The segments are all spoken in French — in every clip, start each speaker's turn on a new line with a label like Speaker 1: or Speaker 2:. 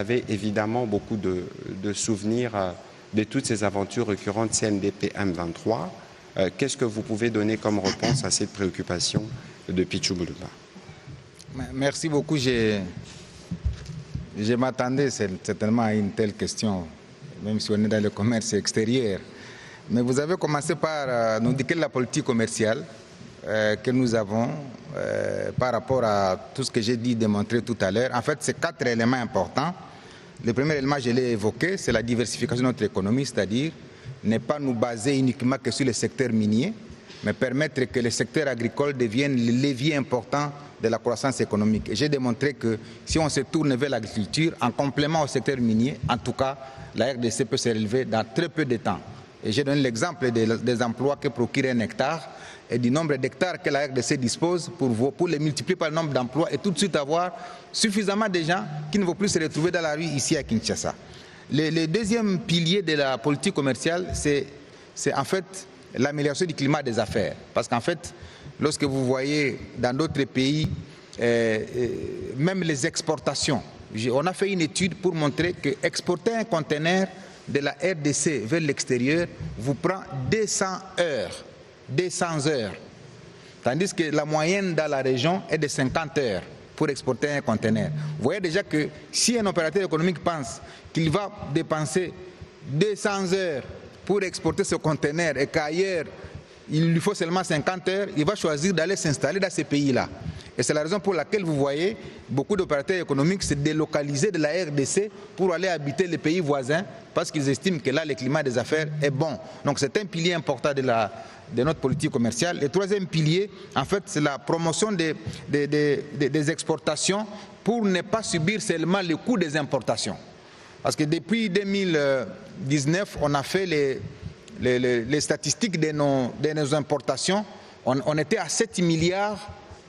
Speaker 1: avez évidemment beaucoup de souvenirs de toutes ces aventures récurrentes CNDP M23. Qu'est-ce que vous pouvez donner comme réponse à cette préoccupation de Pichu Boulouba?
Speaker 2: Merci beaucoup. Je m'attendais certainement à une telle question, même si on est dans le commerce extérieur. Mais vous avez commencé par nous indiquer la politique commerciale que nous avons par rapport à tout ce que j'ai dit, démontré tout à l'heure. En fait, c'est 4 éléments importants. Le premier élément, je l'ai évoqué, c'est la diversification de notre économie, c'est-à-dire ne pas nous baser uniquement que sur le secteur minier, mais permettre que le secteur agricole devienne le levier important de la croissance économique. Et j'ai démontré que si on se tourne vers l'agriculture, en complément au secteur minier, en tout cas, la RDC peut se relever dans très peu de temps. Et j'ai donné l'exemple des emplois que procure un hectare et du nombre d'hectares que la RDC dispose pour les multiplier par le nombre d'emplois et tout de suite avoir suffisamment de gens qui ne vont plus se retrouver dans la rue ici à Kinshasa. Le deuxième pilier de la politique commerciale, c'est en fait l'amélioration du climat des affaires. Parce qu'en fait, lorsque vous voyez dans d'autres pays, même les exportations, on a fait une étude pour montrer que exporter un conteneur de la RDC vers l'extérieur vous prend 200 heures. 200 heures. Tandis que la moyenne dans la région est de 50 heures pour exporter un conteneur. Vous voyez déjà que si un opérateur économique pense qu'il va dépenser 200 heures pour exporter ce conteneur et qu'ailleurs il lui faut seulement 50 heures, il va choisir d'aller s'installer dans ces pays-là. Et c'est la raison pour laquelle vous voyez beaucoup d'opérateurs économiques se délocaliser de la RDC pour aller habiter les pays voisins parce qu'ils estiment que là, le climat des affaires est bon. Donc c'est un pilier important de notre politique commerciale. Le troisième pilier, en fait, c'est la promotion des exportations pour ne pas subir seulement le coût des importations. Parce que depuis 2019, on a fait les statistiques de nos importations. On était à 7 milliards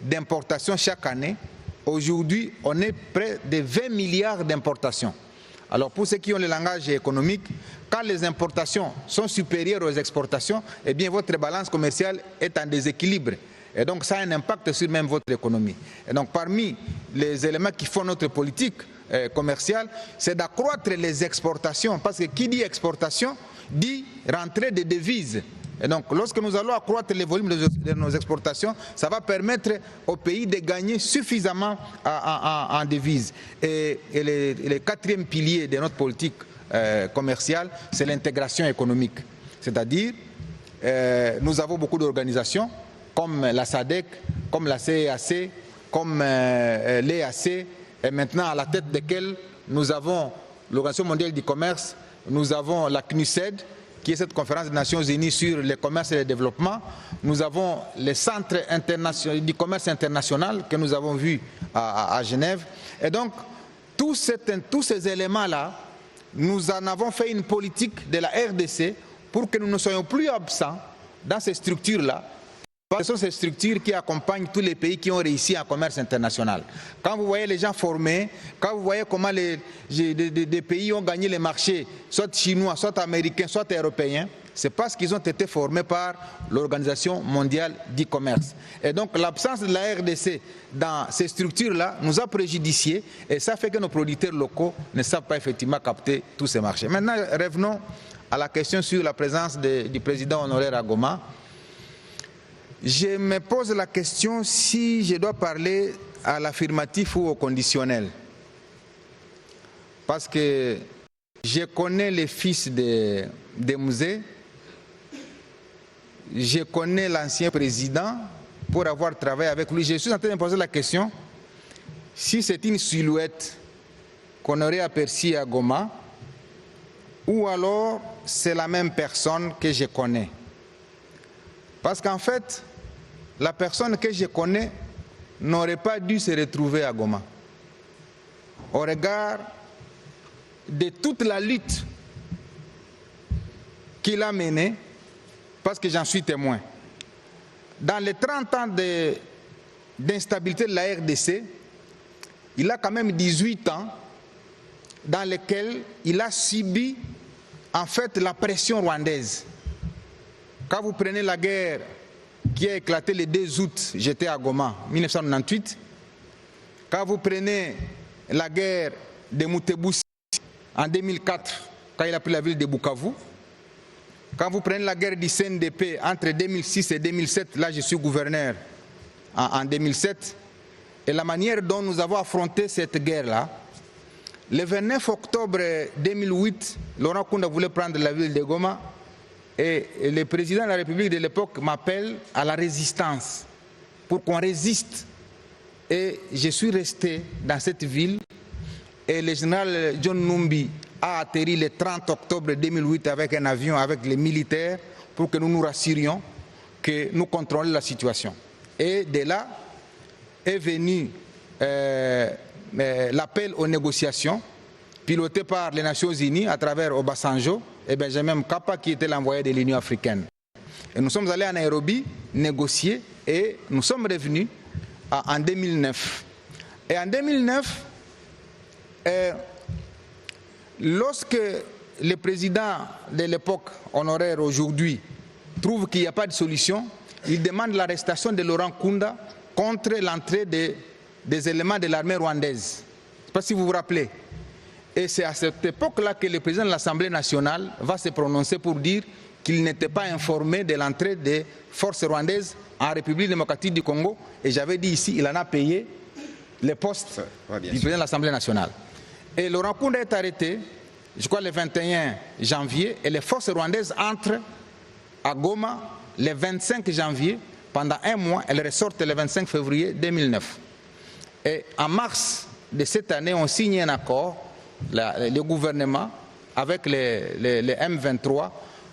Speaker 2: d'importations chaque année. Aujourd'hui, on est près de 20 milliards d'importations. Alors pour ceux qui ont le langage économique, quand les importations sont supérieures aux exportations, eh bien votre balance commerciale est en déséquilibre. Et donc ça a un impact sur même votre économie. Et donc parmi les éléments qui font notre politique commerciale, c'est d'accroître les exportations. Parce que qui dit exportation, dit rentrée de devises. Et donc, lorsque nous allons accroître les volumes de nos exportations, ça va permettre au pays de gagner suffisamment en devises. Et le quatrième pilier de notre politique commerciale, c'est l'intégration économique. C'est-à-dire, nous avons beaucoup d'organisations, comme la SADC, comme la CEAC, comme l'EAC, et maintenant à la tête desquelles nous avons l'Organisation mondiale du commerce, nous avons la CNUSED, qui est cette conférence des Nations Unies sur le commerce et le développement. Nous avons les centres du commerce international que nous avons vus à Genève. Et donc, tous ces éléments-là, nous en avons fait une politique de la RDC pour que nous ne soyons plus absents dans ces structures-là. Ce sont ces structures qui accompagnent tous les pays qui ont réussi en commerce international. Quand vous voyez les gens formés, quand vous voyez comment des pays ont gagné les marchés, soit chinois, soit américains, soit européens, c'est parce qu'ils ont été formés par l'Organisation mondiale du commerce. Et donc l'absence de la RDC dans ces structures-là nous a préjudiciés et ça fait que nos producteurs locaux ne savent pas effectivement capter tous ces marchés. Maintenant, revenons à la question sur la présence du président honoraire à Goma. Je me pose la question si je dois parler à l'affirmatif ou au conditionnel. Parce que je connais les fils de Musée, je connais l'ancien président pour avoir travaillé avec lui. Je suis en train de me poser la question si c'est une silhouette qu'on aurait aperçue à Goma ou alors c'est la même personne que je connais. Parce qu'en fait, la personne que je connais n'aurait pas dû se retrouver à Goma. Au regard de toute la lutte qu'il a menée, parce que j'en suis témoin. Dans les 30 ans d'instabilité de la RDC, il a quand même 18 ans dans lesquels il a subi en fait la pression rwandaise. Quand vous prenez la guerre qui a éclaté le 2 août, j'étais à Goma, 1998. Quand vous prenez la guerre de Mutebussi en 2004, quand il a pris la ville de Bukavu. Quand vous prenez la guerre du CNDP entre 2006 et 2007, là je suis gouverneur en 2007, et la manière dont nous avons affronté cette guerre-là, le 29 octobre 2008, Laurent Nkunda voulait prendre la ville de Goma, et le président de la République de l'époque m'appelle à la résistance, pour qu'on résiste. Et je suis resté dans cette ville, et le général John Numbi a atterri le 30 octobre 2008 avec un avion, avec les militaires, pour que nous nous rassurions que nous contrôlions la situation. Et de là est venu l'appel aux négociations, piloté par les Nations Unies à travers Obasanjo et Benjamin Mkapa, qui était l'envoyé de l'Union africaine. Et nous sommes allés à Nairobi négocier et nous sommes revenus en 2009. Et en 2009, lorsque le président de l'époque, honoraire aujourd'hui, trouve qu'il n'y a pas de solution, il demande l'arrestation de Laurent Nkunda contre l'entrée des éléments de l'armée rwandaise. Je ne sais pas si vous vous rappelez. Et c'est à cette époque-là que le président de l'Assemblée nationale va se prononcer pour dire qu'il n'était pas informé de l'entrée des forces rwandaises en République démocratique du Congo. Et j'avais dit ici, il en a payé les postes du président de l'Assemblée nationale. Et Laurent Nkunda est arrêté, je crois le 21 janvier, et les forces rwandaises entrent à Goma le 25 janvier. Pendant un mois, elles ressortent le 25 février 2009. Et en mars de cette année, on signe un accord, le gouvernement, avec les M23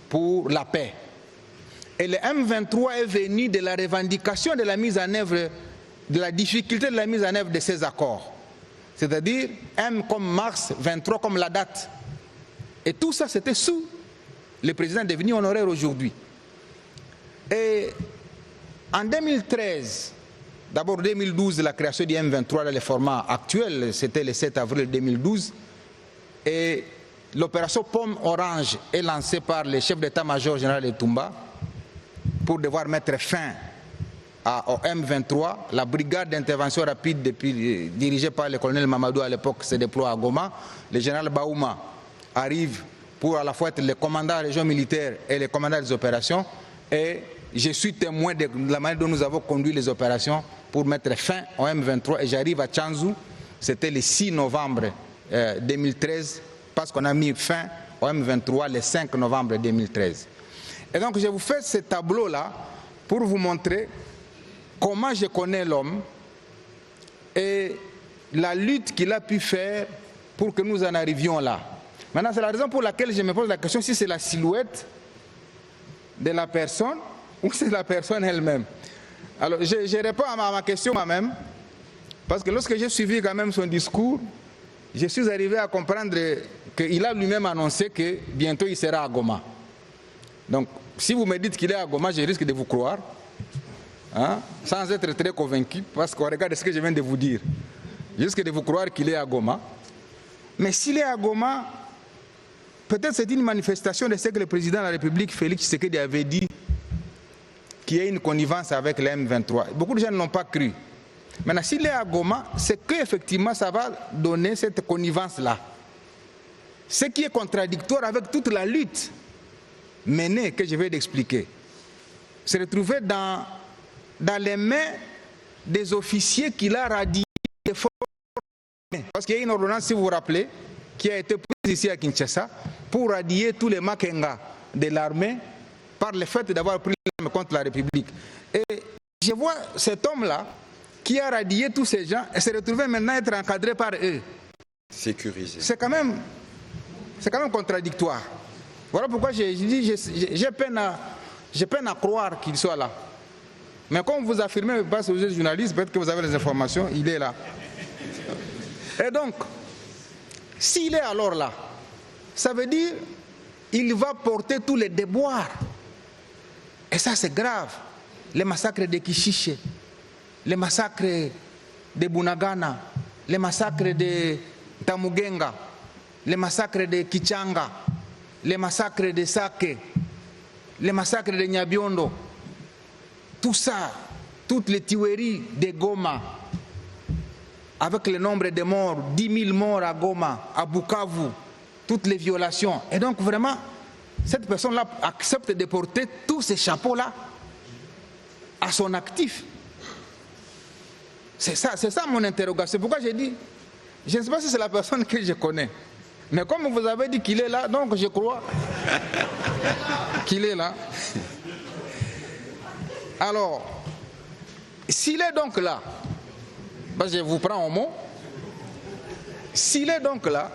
Speaker 2: pour la paix. Et le M23 est venu de la revendication de la mise en œuvre, de la difficulté de la mise en œuvre de ces accords. C'est-à-dire M comme mars, 23 comme la date. Et tout ça, c'était sous le président devenu honoraire aujourd'hui. Et en 2013, d'abord 2012, la création du M23 dans le format actuel, c'était le 7 avril 2012, et l'opération Pomme Orange est lancée par le chef d'état-major général de Tumba pour devoir mettre fin au M23. La brigade d'intervention rapide dirigée par le colonel Mamadou à l'époque se déploie à Goma. Le général Baouma arrive pour à la fois être le commandant de la région militaire et le commandant des opérations. Et je suis témoin de la manière dont nous avons conduit les opérations pour mettre fin au M23. Et j'arrive à Tchanzu, c'était le 6 novembre 2013, parce qu'on a mis fin au M23 le 5 novembre 2013. Et donc je vous fais ce tableau-là pour vous montrer comment je connais l'homme et la lutte qu'il a pu faire pour que nous en arrivions là. Maintenant, c'est la raison pour laquelle je me pose la question si c'est la silhouette de la personne ou c'est la personne elle-même. Alors, je réponds à ma question moi-même, parce que lorsque j'ai suivi quand même son discours, je suis arrivé à comprendre qu'il a lui-même annoncé que bientôt il sera à Goma. Donc, si vous me dites qu'il est à Goma, je risque de vous croire, hein, sans être très convaincu, parce qu'on regarde ce que je viens de vous dire. Je risque de vous croire qu'il est à Goma. Mais s'il est à Goma, peut-être c'est une manifestation de ce que le président de la République, Félix Tshisekedi, avait dit, qu'il y a une connivence avec les M23. Beaucoup de gens ne l'ont pas cru. Maintenant, s'il est à Goma, c'est qu'effectivement ça va donner cette connivence-là. Ce qui est contradictoire avec toute la lutte menée, que je vais d'expliquer. Se retrouver dans les mains des officiers qu'il a radiés. Parce qu'il y a une ordonnance, si vous vous rappelez, qui a été prise ici à Kinshasa pour radier tous les Makenga de l'armée par le fait d'avoir pris l'arme contre la République. Et je vois cet homme-là qui a radié tous ces gens et se retrouver maintenant être encadré par eux.
Speaker 1: Sécurisé.
Speaker 2: C'est quand même contradictoire. Voilà pourquoi j'ai dit, j'ai peine à croire qu'il soit là. Mais comme vous affirmez, parce que vous êtes journaliste, peut-être que vous avez les informations, il est là. Et donc, s'il est alors là, ça veut dire qu'il va porter tous les déboires. Et ça, c'est grave. Les massacres de Kishiche, les massacres de Bunagana, les massacres de Tamugenga, les massacres de Kichanga, les massacres de Sake, les massacres de Nyabiondo, tout ça, toutes les tueries de Goma, avec le nombre de morts, 10 000 morts à Goma, à Bukavu, toutes les violations. Et donc vraiment, cette personne-là accepte de porter tous ces chapeaux-là à son actif. C'est ça mon interrogation. C'est pourquoi j'ai dit, je ne sais pas si c'est la personne que je connais. Mais comme vous avez dit qu'il est là, donc je crois qu'il est là. Alors, s'il est donc là, ben je vous prends au mot, s'il est donc là,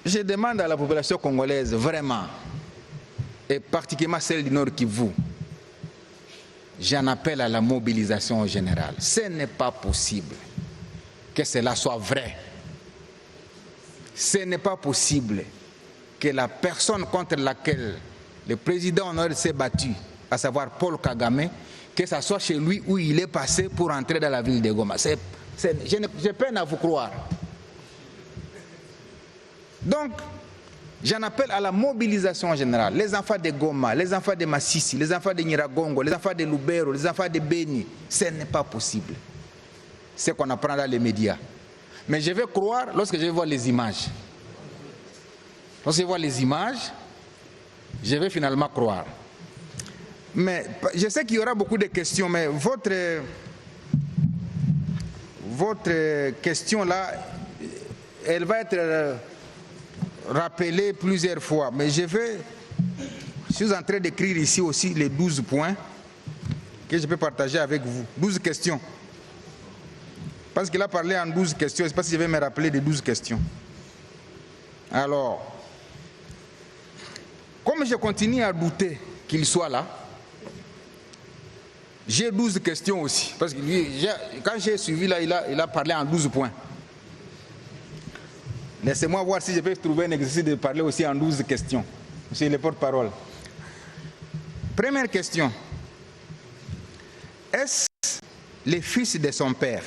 Speaker 2: je demande à la population congolaise vraiment, et particulièrement celle du Nord Kivu, j'en appelle à la mobilisation générale. Ce n'est pas possible que cela soit vrai. Ce n'est pas possible que la personne contre laquelle le président s'est battu, à savoir Paul Kagame, que ce soit chez lui où il est passé pour entrer dans la ville de Goma. J'ai peine à vous croire. Donc, j'en appelle à la mobilisation générale. Les enfants de Goma, les enfants de Massissi, les enfants de Nyiragongo, les enfants de Lubero, les enfants de Beni, ce n'est pas possible. C'est ce qu'on apprend dans les médias. Mais je vais croire lorsque je vais voir les images. Lorsque je vois les images, je vais finalement croire. Mais je sais qu'il y aura beaucoup de questions, mais votre question là, elle va être rappelée plusieurs fois. Mais je suis en train d'écrire ici aussi les 12 points que je peux partager avec vous. 12 questions. Parce qu'il a parlé en 12 questions. Je ne sais pas si je vais me rappeler des 12 questions. Alors, comme je continue à douter qu'il soit là, j'ai 12 questions aussi. Parce que lui, quand j'ai suivi là, il a parlé en 12 points. Laissez-moi voir si je peux trouver un exercice de parler aussi en 12 questions. Monsieur le porte-parole. Première question. Est-ce le fils de son père,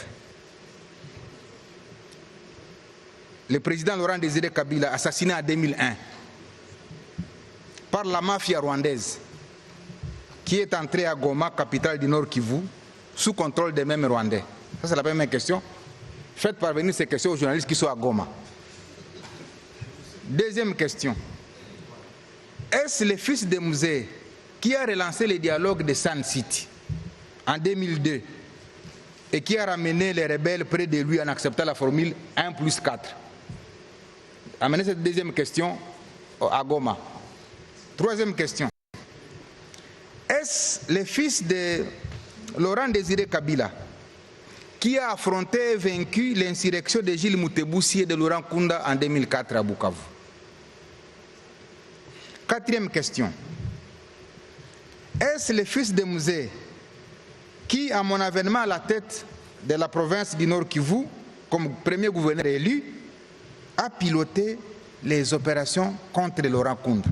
Speaker 2: le président Laurent Désiré Kabila, assassiné en 2001 par la mafia rwandaise, qui est entré à Goma, capitale du Nord Kivu, sous contrôle des mêmes Rwandais? Ça, c'est la première question. Faites parvenir ces questions aux journalistes qui sont à Goma. Deuxième question. Est-ce le fils de Musée qui a relancé le dialogue de Sun City en 2002 et qui a ramené les rebelles près de lui en acceptant la formule 1+4? Amenez cette deuxième question à Goma. Troisième question. Est-ce le fils de Laurent Désiré Kabila qui a affronté et vaincu l'insurrection de Gilles Moutebousi et de Laurent Kunda en 2004 à Bukavu? Quatrième question. Est-ce le fils de Musée qui, à mon avènement à la tête de la province du Nord Kivu, comme premier gouverneur élu, a piloté les opérations contre Laurent Kunda?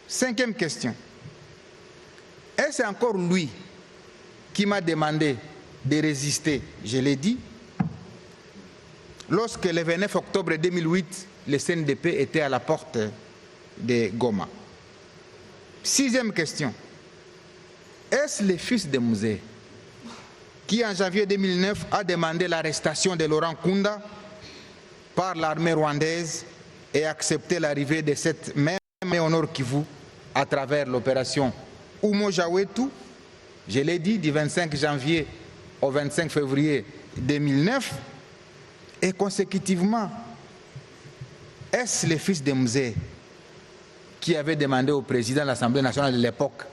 Speaker 2: Cinquième question. Est-ce encore lui qui m'a demandé de résister? Je l'ai dit. Lorsque le 29 octobre 2008, le CNDP était à la porte de Goma. Sixième question. Est-ce le fils de Musée qui, en janvier 2009, a demandé l'arrestation de Laurent Kunda par l'armée rwandaise et accepté l'arrivée de cette même au Nord Kivu à travers l'opération Umojawetu, je l'ai dit, du 25 janvier au 25 février 2009, et consécutivement, est-ce le fils de Musée qui avait demandé au président de l'Assemblée nationale de l'époque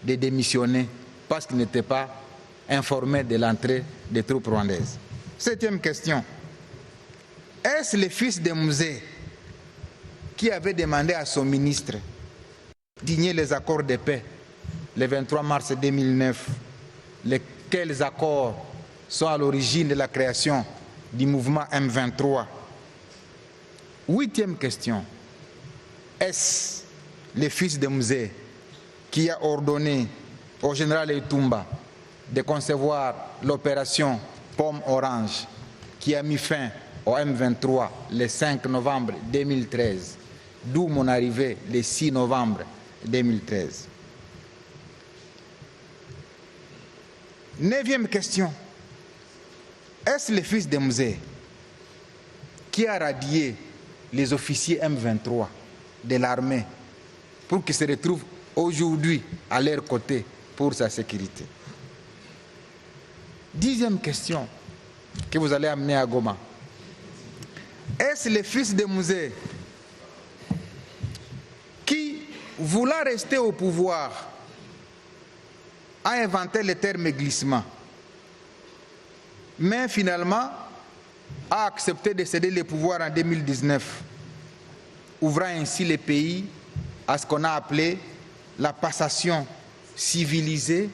Speaker 2: de démissionner parce qu'il n'était pas informé de l'entrée des troupes rwandaises? Septième question. Est-ce le fils de Musée qui avait demandé à son ministre de signer les accords de paix le 23 mars 2009, lesquels accords sont à l'origine de la création du mouvement M23? Huitième question. Est-ce le fils de Musée qui a ordonné au général Etumba de concevoir l'opération Pomme Orange qui a mis fin au M23 le 5 novembre 2013, d'où mon arrivée le 6 novembre 2013? Neuvième question. est-ce le fils de Mzee qui a radié les officiers M23 de l'armée pour qu'ils se retrouvent aujourd'hui à leur côté pour sa sécurité? Dixième question que vous allez amener à Goma. Est-ce le fils de Mzee qui, voulant rester au pouvoir, a inventé le terme glissement, mais finalement a accepté de céder le pouvoir en 2019, ouvrant ainsi le pays à ce qu'on a appelé la passation civilisée,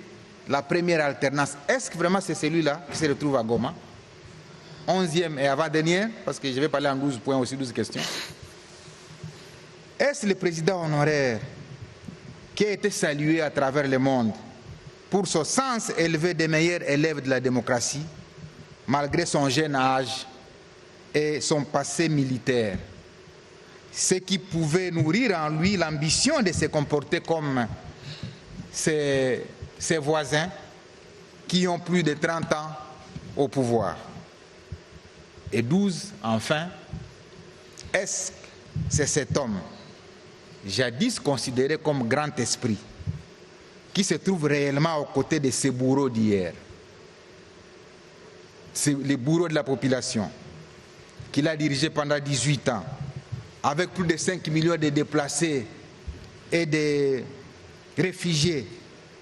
Speaker 2: la première alternance? Est-ce que vraiment c'est celui-là qui se retrouve à Goma? 11e et avant-dernière, parce que je vais parler en 12 points aussi, 12 questions. Est-ce le président honoraire qui a été salué à travers le monde pour son sens élevé des meilleurs élèves de la démocratie, malgré son jeune âge et son passé militaire, ce qui pouvait nourrir en lui l'ambition de se comporter comme ses voisins qui ont plus de 30 ans au pouvoir? Et 12, enfin, est-ce que c'est cet homme, jadis considéré comme grand esprit, qui se trouve réellement aux côtés de ces bourreaux d'hier, c'est les bourreaux de la population, qu'il a dirigé pendant 18 ans, avec plus de 5 millions de déplacés et de réfugiés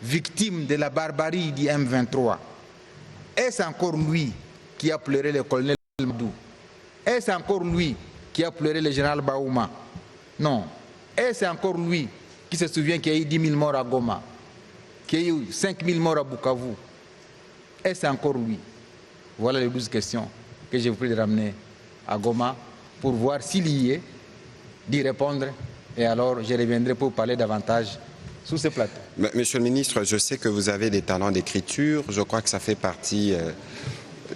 Speaker 2: victimes de la barbarie du M23? Est-ce encore lui qui a pleuré le colonel Madou? Est-ce encore lui qui a pleuré le général Baouma? Non. Est-ce encore lui qui se souvient qu'il y a eu 10 000 morts à Goma, qu'il y a eu 5 000 morts à Bukavu? Est-ce encore lui? Voilà les 12 questions que je vous prie de ramener à Goma pour voir s'il y est, d'y répondre, et alors je reviendrai pour parler davantage sur ce plateau.
Speaker 1: Monsieur le ministre, je sais que vous avez des talents d'écriture, je crois que ça fait partie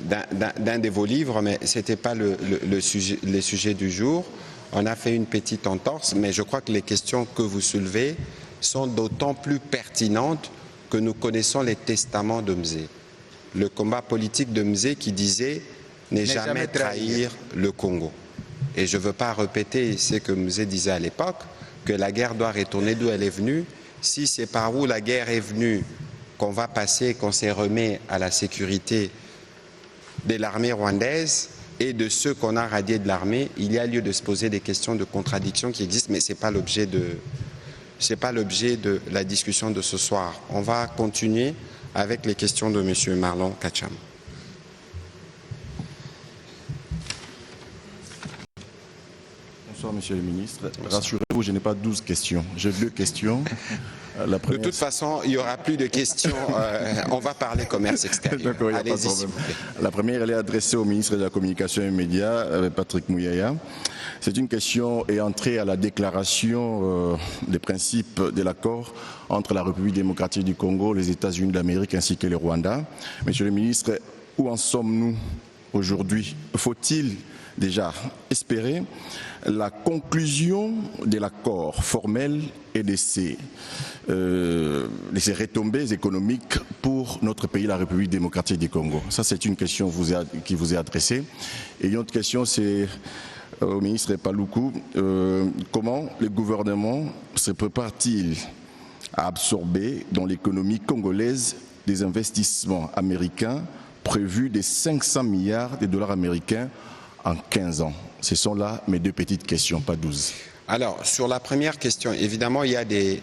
Speaker 1: d'un de vos livres, mais ce n'était pas le sujet du jour. On a fait une petite entorse, mais je crois que les questions que vous soulevez sont d'autant plus pertinentes que nous connaissons les testaments de Mzee. Le combat politique de Mzee qui disait « ne jamais trahir le Congo ». Et je ne veux pas répéter ce que Mzee disait à l'époque, que la guerre doit retourner d'où elle est venue. Si c'est par où la guerre est venue qu'on va passer, qu'on s'est remis à la sécurité de l'armée rwandaise et de ceux qu'on a radiés de l'armée, il y a lieu de se poser des questions de contradiction qui existent, mais ce n'est pas l'objet de la discussion de ce soir. On va continuer avec les questions de M. Marlon Kacham.
Speaker 3: Bonsoir, Monsieur le ministre. Rassurez-vous, je n'ai pas 12 questions. J'ai 2 questions.
Speaker 1: De toute façon, il n'y aura plus de questions. On va parler commerce extérieur. Allez-y, s'il vous plaît.
Speaker 3: La première, elle est adressée au ministre de la Communication et des Médias, Patrick Mouyaya. C'est une question ayant trait à la déclaration des principes de l'accord entre la République démocratique du Congo, les États-Unis d'Amérique ainsi que le Rwanda. Monsieur le ministre, où en sommes-nous aujourd'hui? Faut-il déjà espérer la conclusion de l'accord formel et de ses retombées économiques pour notre pays, la République démocratique du Congo? Ça, c'est une question qui vous est adressée. Et une autre question, c'est au ministre Paluku. Comment le gouvernement se prépare-t-il à absorber dans l'économie congolaise des investissements américains prévus de 500 milliards de dollars américains en 15 ans? Ce sont là mes 2 petites questions, pas 12.
Speaker 1: Alors, sur la première question, évidemment, il y a des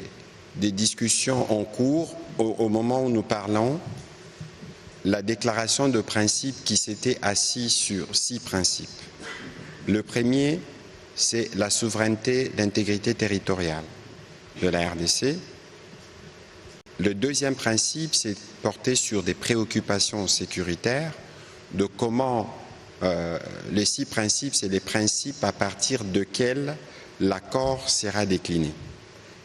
Speaker 1: discussions en cours. Au moment où nous parlons, la déclaration de principe qui s'était assise sur 6 principes. Le premier, c'est la souveraineté, l'intégrité territoriale de la RDC. Le deuxième principe, c'est porté sur des préoccupations sécuritaires, de comment les 6 principes, c'est les principes à partir desquels l'accord sera décliné.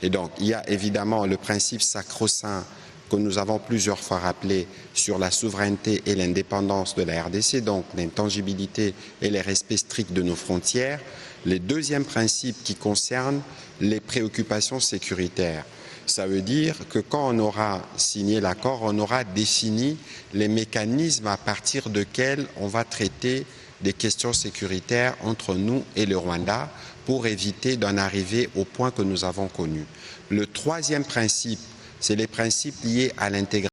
Speaker 1: Et donc, il y a évidemment le principe sacro-saint que nous avons plusieurs fois rappelé sur la souveraineté et l'indépendance de la RDC, donc l'intangibilité et le respect strict de nos frontières. Le deuxième principe qui concerne les préoccupations sécuritaires. Ça veut dire que quand on aura signé l'accord, on aura défini les mécanismes à partir desquels on va traiter des questions sécuritaires entre nous et le Rwanda pour éviter d'en arriver au point que nous avons connu. Le troisième principe, c'est les principes liés à l'intégration.